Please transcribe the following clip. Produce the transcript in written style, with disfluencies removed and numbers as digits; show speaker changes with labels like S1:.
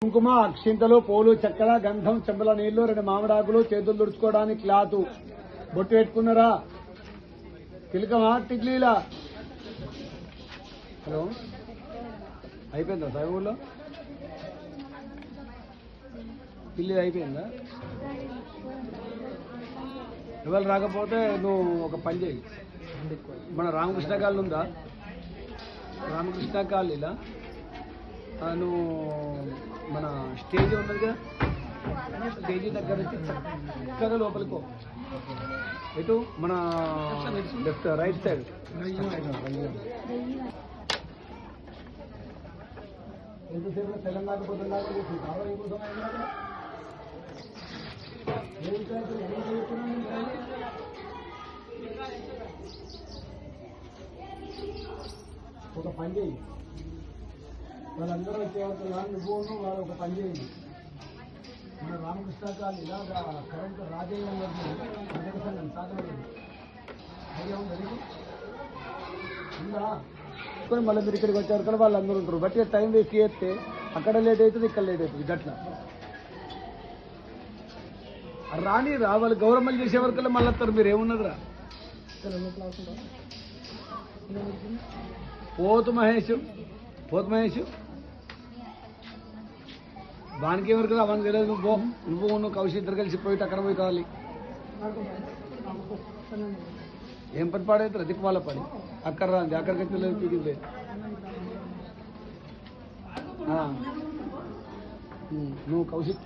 S1: కుంకుమ అక్షింతలు పూలు చక్కెర గంధం చెంబల నీళ్లు 2 మామిడాకులు చేతులు తుడుచుకోవడానికి క్లాతు బొట్టు పెట్టుకున్నారా తిలకమా టిక్లీలా హలో అయిపోయిందా సార్ ఊళ్ళో పిల్లి అయిపోయిందా ఎవరు రాకపోతే నువ్వు ఒక పని చేయి మన రామకృష్ణ కాలనీ ఉందా రామకృష్ణ కాలనీలా నువ్వు మన స్టేజ్ ఉన్నది కదా స్టేజ్ దగ్గర నుంచి చక్కగా లోపలికో ఎటు మన లెఫ్ట్ రైట్ సైడ్ ఎంతసేపు తెలంగాణ పోతున్నా ఒక పని చేయి వాళ్ళందరూ వచ్చేవాళ్ళు నువ్వు వాళ్ళు ఒక పని చేయండి మన రామకృష్ణ కాలనీ ఇలాగా కరెంట్ రాజయ్య సంఘం సాధన ఐడియా ఉందా మళ్ళీ మీరు ఇక్కడికి వచ్చారు కదా వాళ్ళందరూ ఉంటారు బట్టి టైం వేస్ట్ చేస్తే అక్కడ లేట్ అవుతుంది ఇక్కడ లేట్ అవుతుంది గట్ల రాని వాళ్ళు గౌరమ్మలు చేసే వరకల్లా మళ్ళీ వస్తారు మీరు ఏమున్నదిరా పోతు మహేష్ వానికి ఎవరికి వానికి తెలియదు నువ్వు కౌశి ఇద్దరు కలిసి పోయి అక్కడ పోయి కావాలి ఏం పని పాడైతే దిక్కు వాళ్ళ పని అక్కడ రాంది అక్కడికి తెలియదు పీకింది నువ్వు కౌశిక్